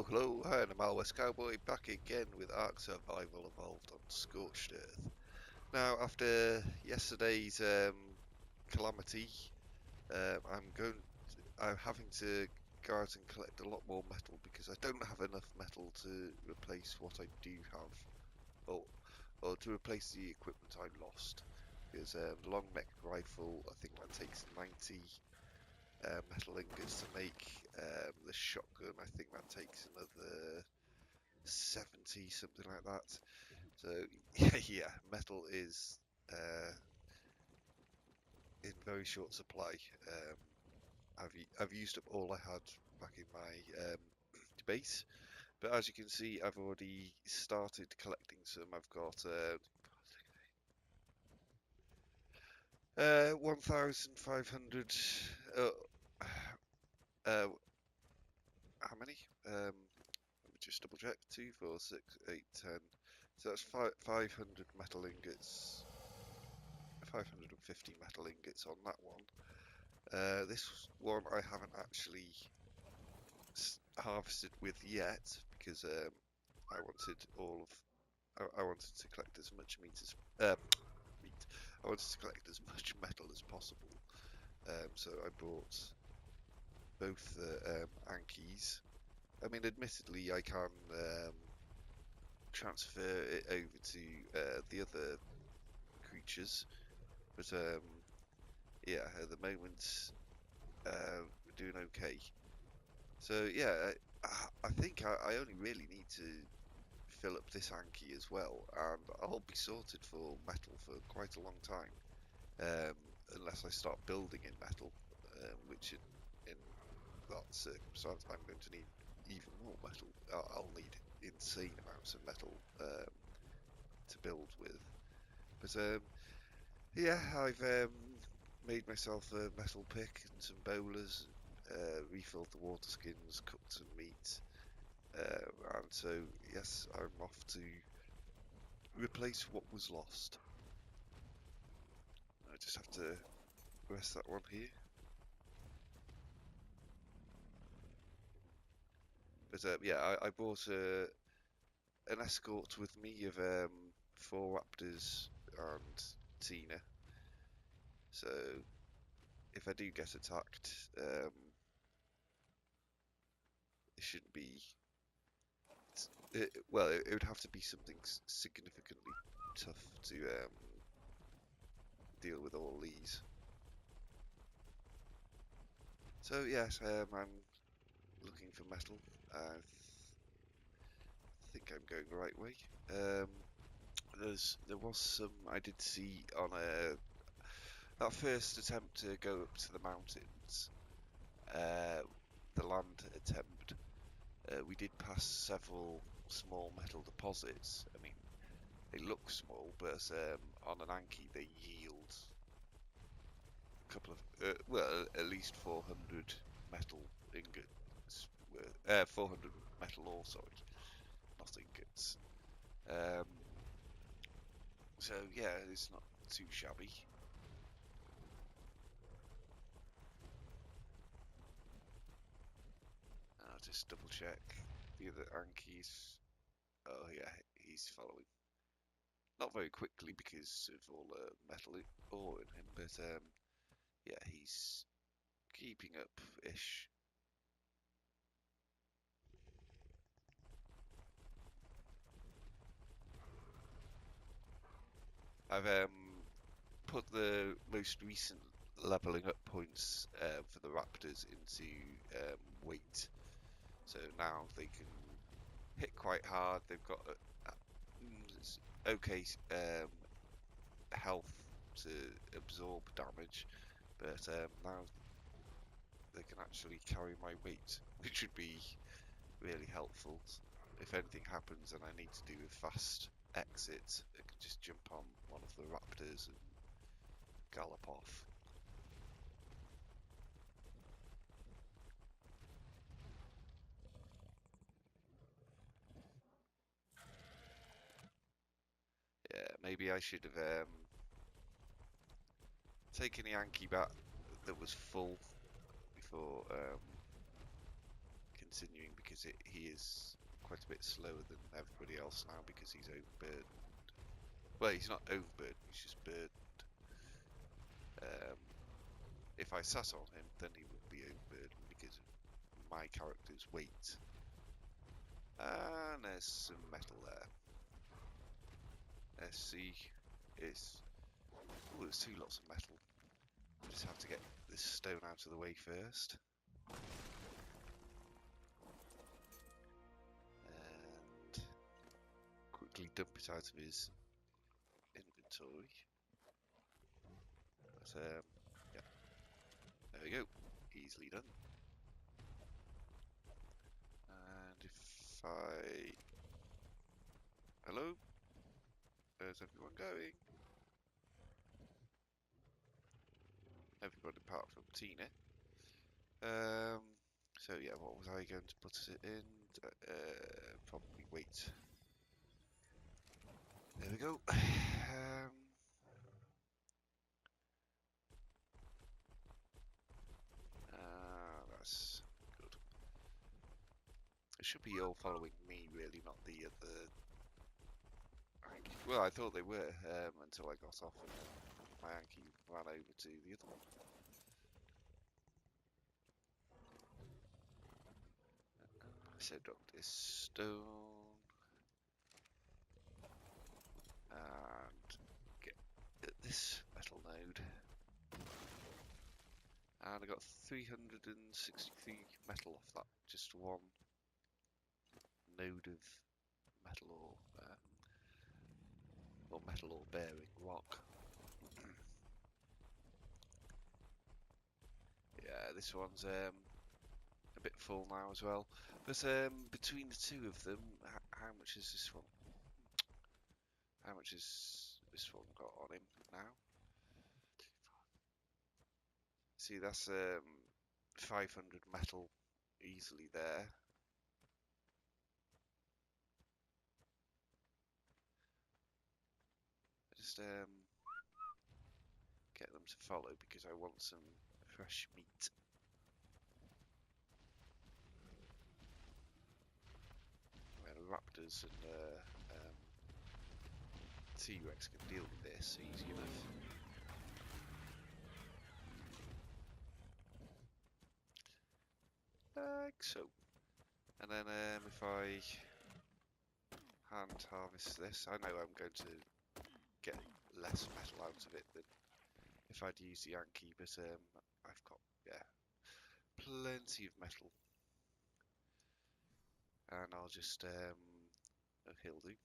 Hello, hello, hi, I'm MildWestCowboy back again with Ark Survival Evolved on Scorched Earth. Now, after yesterday's calamity, I'm having to go out and collect a lot more metal because I don't have enough metal to replace what I do have, or, or to replace the equipment I lost. Because the long neck rifle, I think that takes 90 metal ingots to make. The shotgun, I think that takes another 70, something like that. So yeah, metal is in very short supply. I've used up all I had back in my base, but as you can see, I've already started collecting some. I've got 1,500. Uh, uh, how many? Let me just double check. 2, 4, 6, 8, 10. So that's 500 metal ingots. 550 metal ingots on that one. This one I haven't actually harvested with yet because I wanted I wanted to collect as much meat as meat. I wanted to collect as much metal as possible. So I bought both the Ankies. I mean, admittedly, I can transfer it over to the other creatures, but yeah, at the moment we're doing okay. So yeah, I think I only really need to fill up this Anki as well, and I'll be sorted for metal for quite a long time, unless I start building in metal, which in that circumstance I'm going to need even more metal. I'll need insane amounts of metal to build with. But yeah, I've made myself a metal pick and some bowlers, refilled the water skins, cooked some meat, and so yes, I'm off to replace what was lost. I just have to rest that one here. But yeah, I bought an escort with me of 4 raptors and Tina. So if I do get attacked, it shouldn't be. Well, it would have to be something significantly tough to deal with all these. So yes, I'm looking for metal. I think I'm going the right way. There was some I did see on that first attempt to go up to the mountains. The land attempt. We did pass several small metal deposits. I mean, they look small, but on an Anki they yield a couple of well, at least 400 metal ingots. 400 metal ore, sorry, not ingots. Um, so yeah, it's not too shabby. I'll just double check the other Anki's. Oh yeah, he's following. Not very quickly because of all the metal ore in him, but yeah, he's keeping up-ish. I've put the most recent leveling up points for the raptors into weight, so now they can hit quite hard. They've got okay health to absorb damage, but now they can actually carry my weight, which would be really helpful. If anything happens and I need to do a fast exit, I can just jump on one of the raptors and gallop off. Yeah, maybe I should have taken the Anki back that was full before continuing because he is quite a bit slower than everybody else now because he's overburdened. Well, he's not overburdened, he's just burdened. If I sat on him, then he would be overburdened because of my character's weight. And there's some metal there. Let's see. Oh, there's two lots of metal. Just have to get this stone out of the way first. And quickly dump it out of his inventory. But, yeah. There we go. Easily done. And if I... Hello? Where's everyone going? Everybody apart from Tina. So yeah, what was I going to put it in? Probably weight. There we go. That's good. It should be all following me, really, not the other. Well, I thought they were until I got off, and my Yankee ran over to the other one. So drop this stone and get this metal node. And I got 363 metal off that, just one node of metal or metal or bearing rock. Yeah, this one's a bit full now as well. But between the two of them, how much is this one? How much has this one got on him now? See, that's 500 metal easily there. Just get them to follow because I want some fresh meat. And raptors and T-Rex can deal with this easy enough. Like so. And then if I hand harvest this, I know I'm going to get less metal out of it than if I'd use the Yankee, but I've got, yeah, plenty of metal. And I'll just, he'll do.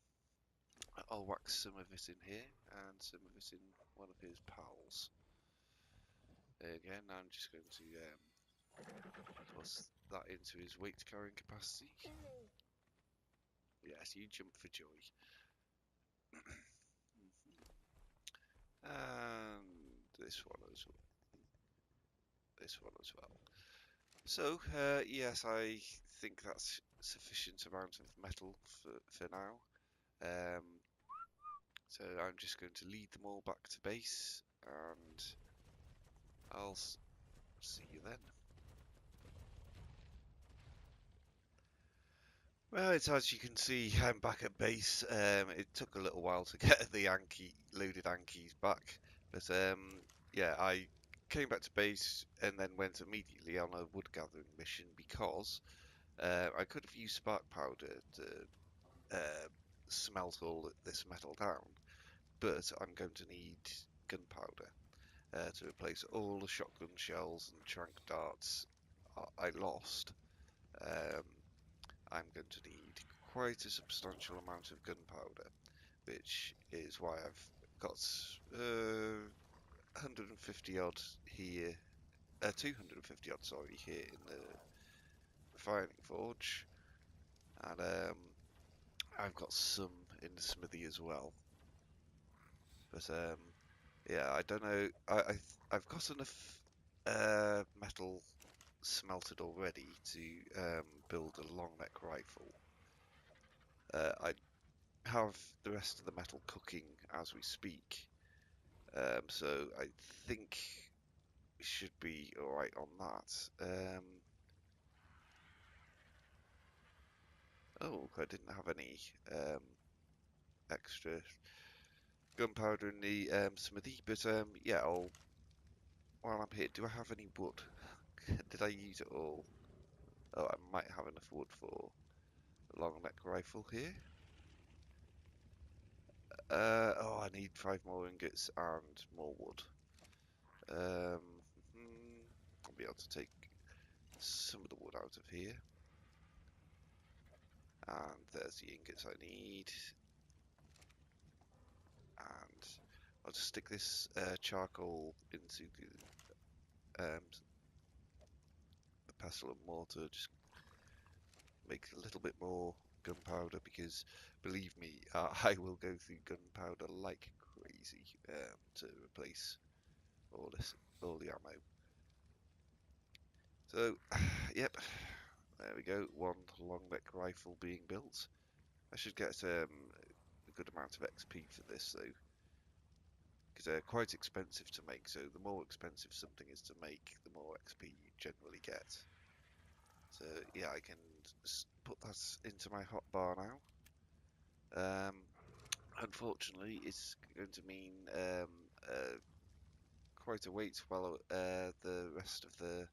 I'll wax some of it in here and some of it in one of his pals. Again, I'm just going to plus that into his weight carrying capacity. Yes, you jump for joy. And this one as well. This one as well. So, yes, I think that's sufficient amount of metal for now. So I'm just going to lead them all back to base, and I'll see you then. Right, as you can see, I'm back at base. It took a little while to get the loaded Yankees back, but yeah, I came back to base and then went immediately on a wood gathering mission because I could have used spark powder to smelt all this metal down, but I'm going to need gunpowder to replace all the shotgun shells and tranq darts I lost. I'm going to need quite a substantial amount of gunpowder, which is why I've got 150 odd here, 250 odd, sorry, here in the refining forge, and I've got some in the smithy as well. But yeah, I don't know. I've got enough metal smelted already to build a long neck rifle. I have the rest of the metal cooking as we speak, so I think we should be alright on that. Oh, I didn't have any extra gunpowder in the smithy, but yeah, while I'm here, do I have any wood? Did I use it all? Oh, I might have enough wood for a long neck rifle here. Oh, I need 5 more ingots and more wood. I'll be able to take some of the wood out of here. And there's the ingots I need. And I'll just stick this charcoal into the pestle and mortar, just make a little bit more gunpowder, because believe me, I will go through gunpowder like crazy to replace all the ammo. So, yep, there we go, one long neck rifle being built. I should get a good amount of XP for this though, because they're quite expensive to make, so the more expensive something is to make, the more XP you generally get. So yeah, I can put that into my hotbar now. Unfortunately, it's going to mean quite a wait while the rest of the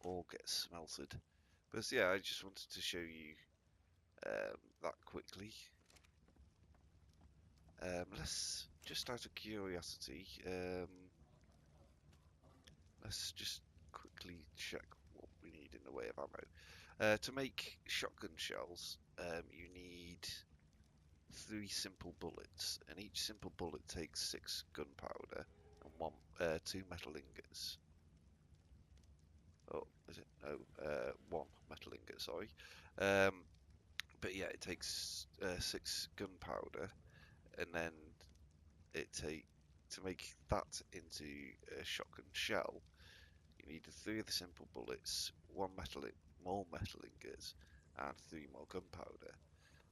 ore gets smelted. But yeah, I just wanted to show you that quickly. Let's just out of curiosity, let's just quickly check what we need in the way of ammo. To make shotgun shells, you need 3 simple bullets, and each simple bullet takes 6 gunpowder and 2 metal ingots. Oh, is it? No, 1 metal ingot, sorry. But yeah, it takes 6 gunpowder, and then to make that into a shotgun shell, you need 3 of the simple bullets, more metal ingots, and 3 more gunpowder.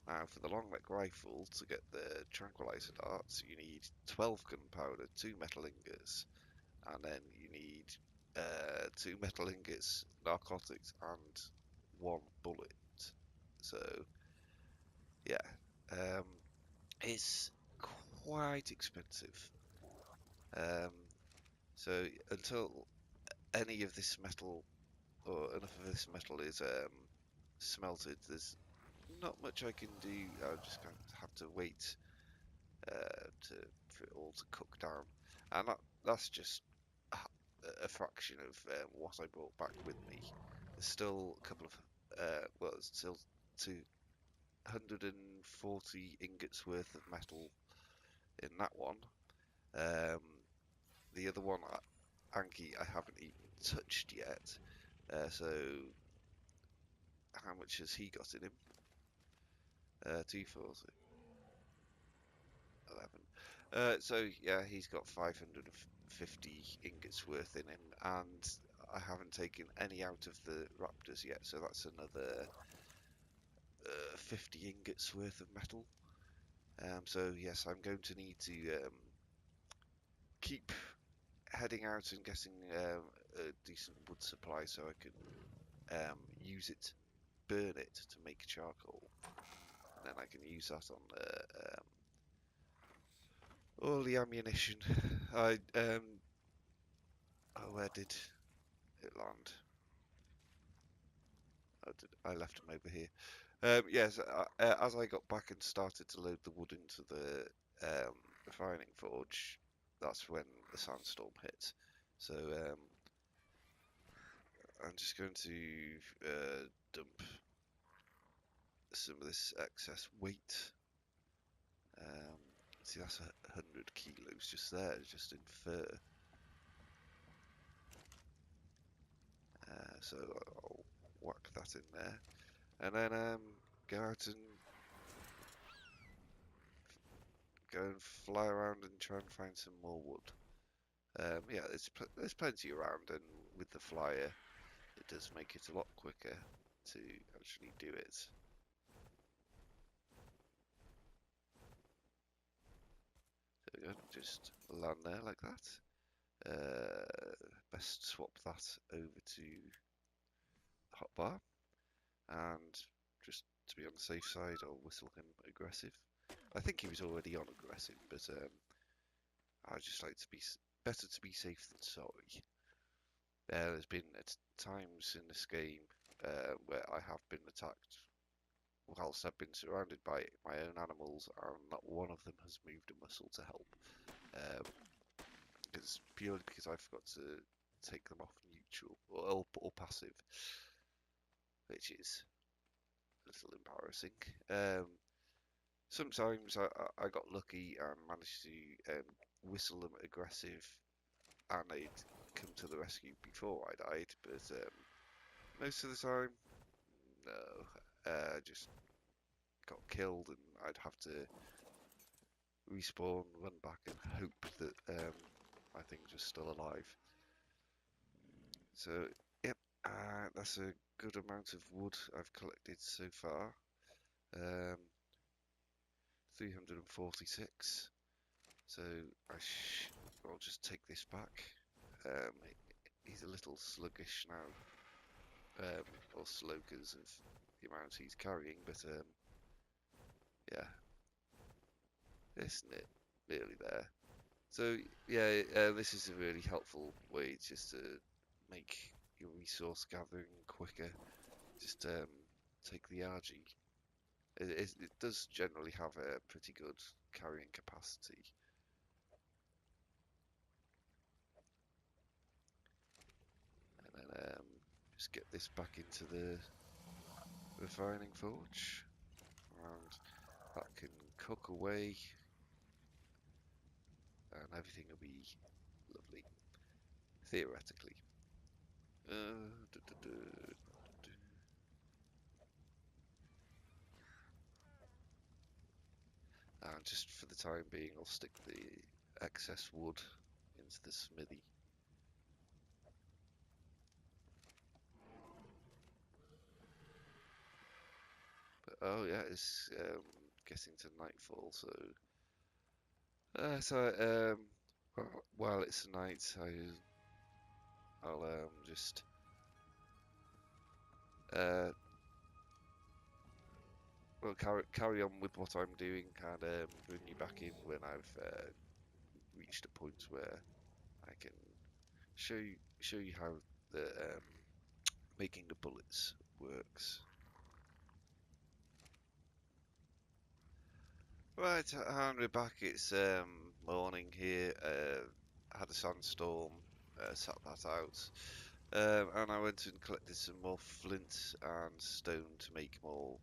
Now, for the long neck rifle, to get the tranquilizer darts, you need 12 gunpowder, 2 metal ingots, and then you need 2 metal ingots, narcotics, and 1 bullet. So, yeah, um, it's quite expensive. Um, so until any of this metal or enough of this metal is smelted, there's not much I can do. I'll just kind of have to wait for it all to cook down, and that's just a fraction of what I brought back with me. There's still a couple of well, there's still 240 ingots worth of metal in that one. The other one, Anki, I haven't even touched yet. So how much has he got in him? 240. 11. So yeah, he's got 550 ingots worth in him, and I haven't taken any out of the raptors yet, so that's another 50 ingots worth of metal. So yes, I'm going to need to keep heading out and getting a decent wood supply so I can use it, burn it to make charcoal, and then I can use that on all the ammunition. Oh, where did it land? I left him over here. Yes, as I got back and started to load the wood into the refining forge, that's when the sandstorm hit. So I'm just going to dump some of this excess weight. See, that's 100 kilos just there, just in fur. So I'll whack that in there, and then go out and go and fly around and try and find some more wood. Yeah, there's plenty around, and with the flyer, it does make it a lot quicker to actually do it. So we go, just land there like that. Best swap that over to hotbar and just to be on the safe side, I'll whistle him aggressive. I think he was already on aggressive, but I just like to be better to be safe than sorry. There's been times in this game where I have been attacked whilst I've been surrounded by my own animals, and not one of them has moved a muscle to help. It's purely because I forgot to take them off neutral or passive, which is a little embarrassing. Sometimes I got lucky and managed to whistle them aggressive, and they'd come to the rescue before I died, but most of the time, no. Just got killed, and I'd have to respawn, run back, and hope that my things are still alive. So, yep, that's a good amount of wood I've collected so far. 346. So I'll just take this back. He's a little sluggish now, or slow because of the amount he's carrying, but yeah, it's nearly there. So yeah, this is a really helpful way just to make your resource gathering quicker. Just take the RG. It does generally have a pretty good carrying capacity. And then just get this back into the refining forge, and that can cook away, and everything will be lovely, theoretically. And just for the time being, I'll stick the excess wood into the smithy. But oh yeah, it's getting to nightfall, so while it's night, I'll just well carry on with what I'm doing, and bring you back in when I've reached a point where I can show you how the making the bullets works. Right, and we're back. It's morning here. I had a sandstorm, sat that out, and I went and collected some more flint and stone to make more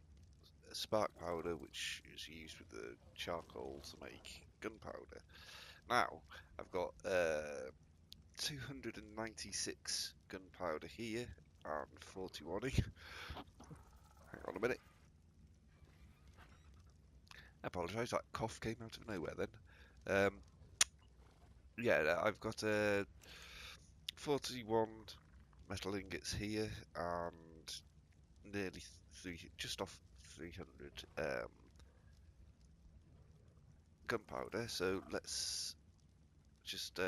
spark powder, which is used with the charcoal to make gunpowder. Now, I've got 296 gunpowder here and 41. Hang on a minute. I apologise, that cough came out of nowhere then. Yeah, I've got 41 metal ingots here and nearly just off 300 gunpowder. So let's just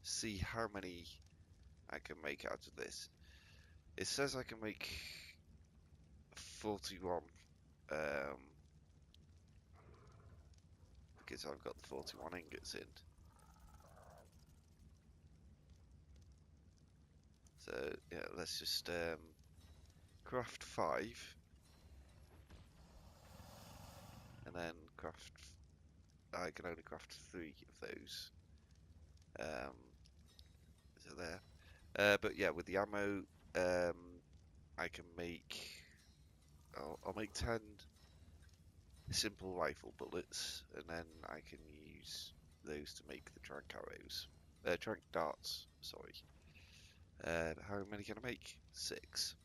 see how many I can make out of this. It says I can make 41 because I've got the 41 ingots in. So yeah, let's just craft 5 and then craft. I can only craft 3 of those. So there. But yeah, with the ammo, I can make. I'll make 10 simple rifle bullets, and then I can use those to make the trank arrows. Trank darts, sorry. How many can I make? 6.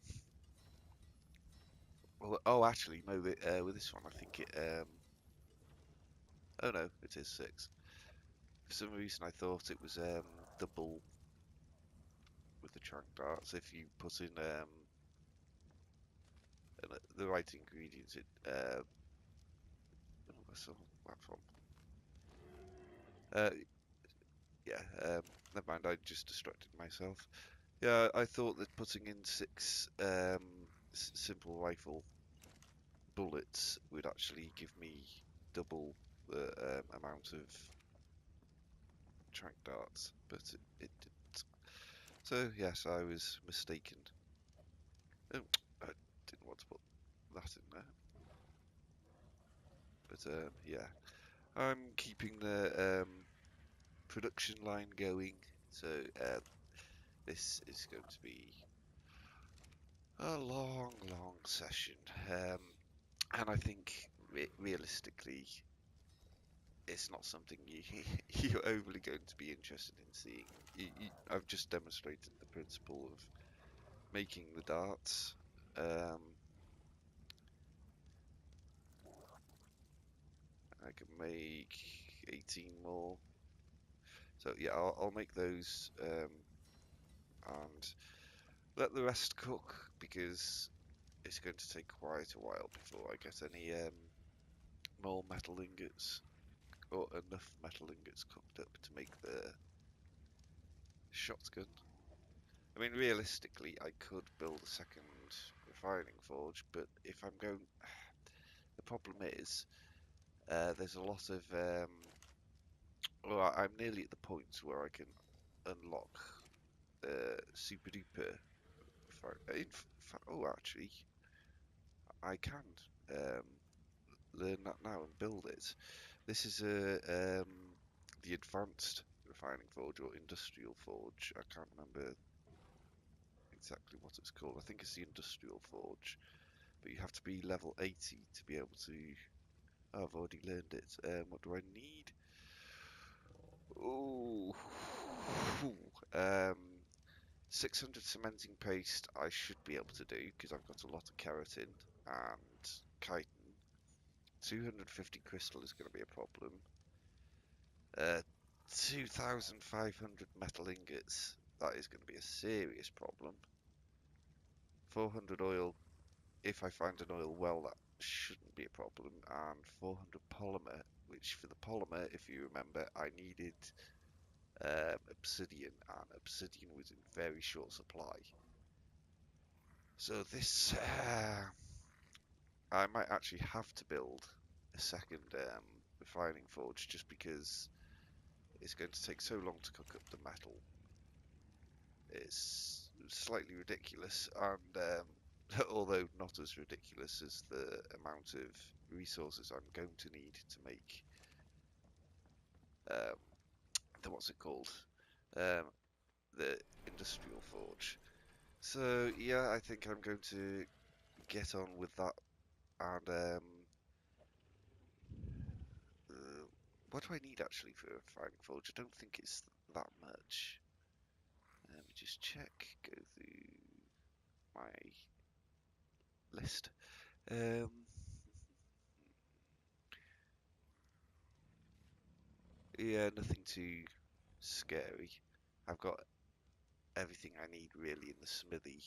Well, oh, actually, no. With this one, I think it. Oh no, it is 6. For some reason, I thought it was double with the trank darts. If you put in the right ingredients, it. What's the platform? Yeah. Never mind. I just distracted myself. Yeah, I thought that putting in 6 simple rifle bullets would actually give me double the amount of trank darts, but it didn't. So yes, I was mistaken. Oh, I didn't want to put that in there, but yeah, I'm keeping the production line going. So this is going to be a long, long session, and I think realistically, it's not something you're overly going to be interested in seeing. I've just demonstrated the principle of making the darts. I can make 18 more. So yeah, I'll make those and let the rest cook because it's going to take quite a while before I get any more metal ingots or enough metal ingots cooked up to make the shotgun. I mean, realistically, I could build a second refining forge, but if I'm going, the problem is there's a lot of. Well, I'm nearly at the point where I can unlock super duper. Oh, actually, I can um, learn that now and build it. This is the advanced refining forge or industrial forge. I can't remember exactly what it's called. I think it's the industrial forge, but you have to be level 80 to be able to. Oh, I've already learned it. What do I need? Oh, um, 600 cementing paste. I should be able to do because I've got a lot of keratin and chitin. 250 crystal is going to be a problem. 2,500 metal ingots. That is going to be a serious problem. 400 oil. If I find an oil well, that shouldn't be a problem. And 400 polymer, which for the polymer, if you remember, I needed obsidian, and obsidian was in very short supply. So this, I might actually have to build a second refining forge just because it's going to take so long to cook up the metal. It's slightly ridiculous, and although not as ridiculous as the amount of resources I'm going to need to make um, what's it called? Um, the industrial forge. So yeah, I think I'm going to get on with that. And what do I need actually for a refining forge? I don't think it's that much. Let me just check. Go through my list. Um, yeah, nothing too scary. I've got everything I need really in the smithy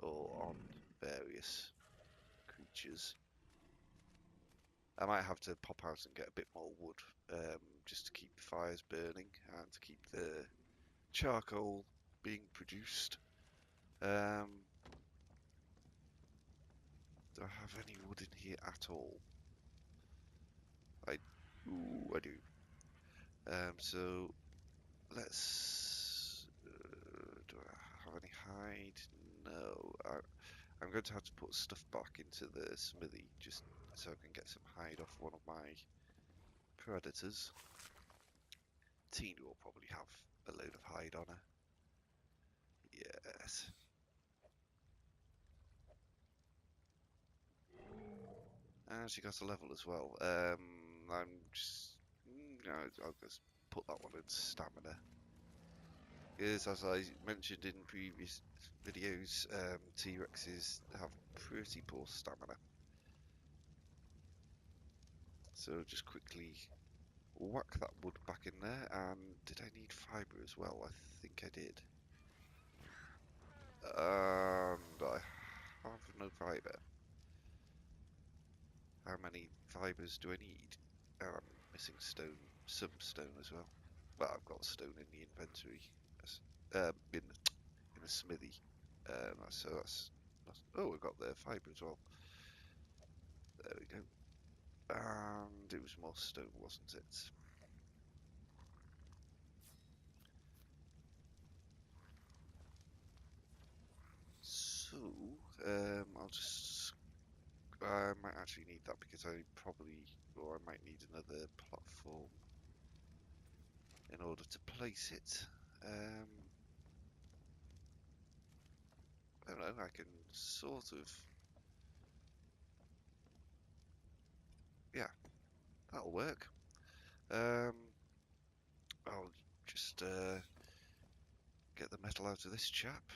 or on various creatures. I might have to pop out and get a bit more wood just to keep the fires burning and to keep the charcoal being produced. Do I have any wood in here at all? I do. So let's. Do I have any hide? No. I'm going to have to put stuff back into the smithy just so I can get some hide off one of my predators. Tina will probably have a load of hide on her. Yes. And she got a level as well. I'm just. I'll just put that one in stamina. Because as I mentioned in previous videos, T-Rexes have pretty poor stamina. So just quickly whack that wood back in there. And did I need fibre as well? I think I did. And I have no fibre. How many fibres do I need? Oh, I'm missing stone, some stone as well. Well, I've got stone in the inventory, in the smithy. So that's oh, we've got the fibre as well. There we go. And it was more stone, wasn't it? So, I might actually need that because or I might need another platform in order to place it. I don't know, I can sort of, yeah, that'll work. I'll just get the metal out of this chap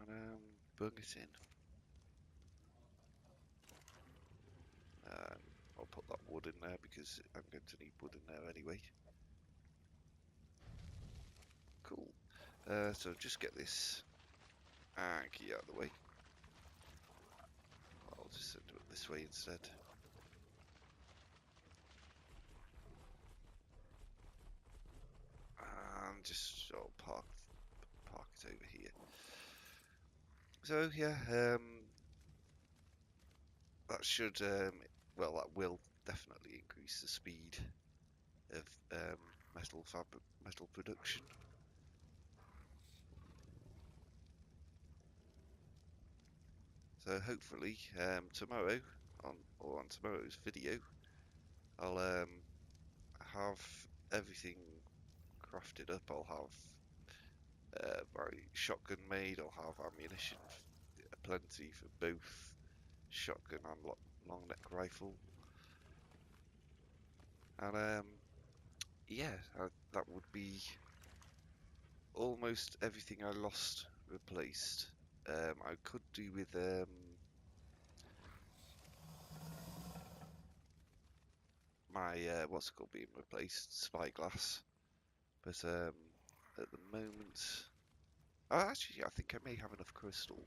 and bung it in. I'll put that wood in there because I'm going to need wood in there anyway. Cool. So just get this key out of the way. I'll just send it this way instead. And just park it over here. So yeah, that should that will definitely increase the speed of metal production. So hopefully tomorrow on tomorrow's video, I'll have everything crafted up. I'll have my shotgun made. I'll have ammunition plenty for both shotgun and long neck rifle. And yeah, that would be almost everything I lost replaced. I could do with my what's it called being replaced, spyglass, but at the moment, actually I think I may have enough crystal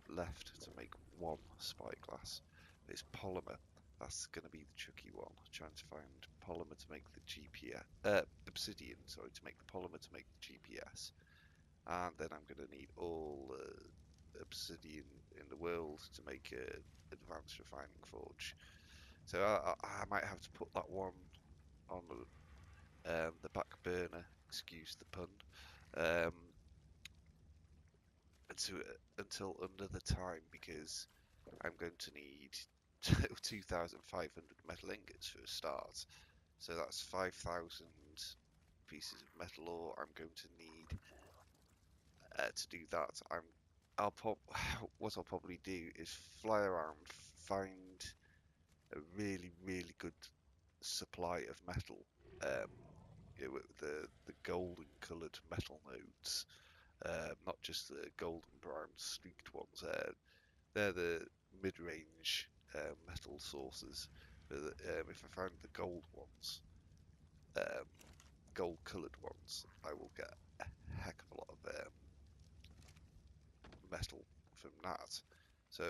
left to make one spyglass. It's polymer. That's going to be the tricky one. Trying to find polymer to make the GPS, obsidian, sorry, to make the polymer to make the GPS. And then I'm going to need all obsidian in the world to make an advanced refining forge. So I might have to put that one on the back burner, excuse the pun, um, until another time because I'm going to need 2,500 metal ingots for a start. So that's 5,000 pieces of metal ore I'm going to need to do that. What I'll probably do is fly around, find a really good supply of metal. The golden coloured metal nodes, not just the golden brown streaked ones. They're the mid-range metal sources. But if I find the gold ones, um, gold coloured ones, I will get a heck of a lot of metal from that. So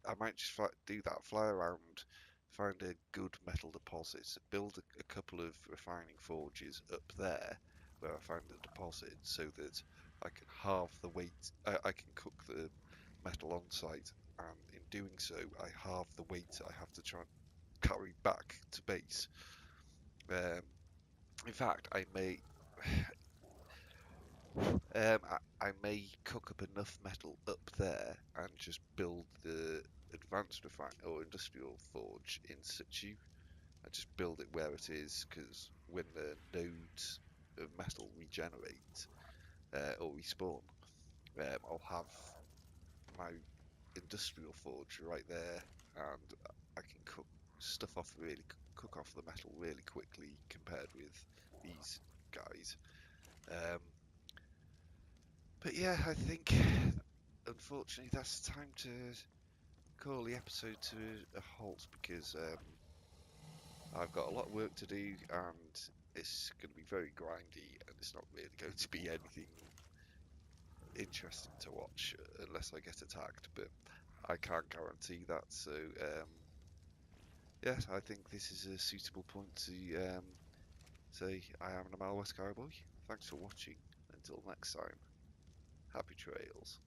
I might just do that, fly around, find a good metal deposit, build a couple of refining forges up there where I find the deposit so that I can halve the weight, I can cook the metal on site, and in doing so I halve the weight I have to try and carry back to base. In fact, I may cook up enough metal up there and just build the advanced refine or industrial forge in situ. I just build it where it is because when the nodes of metal regenerate or respawn, I'll have my industrial forge right there, and I can cook off the metal really quickly compared with these guys. Um, but yeah, I think unfortunately that's time to call the episode to a halt because I've got a lot of work to do and it's going to be very grindy and it's not really going to be anything interesting to watch unless I get attacked, but I can't guarantee that. So yes, I think this is a suitable point to say I am the MildWestCowboy. Thanks for watching. Until next time, happy trails.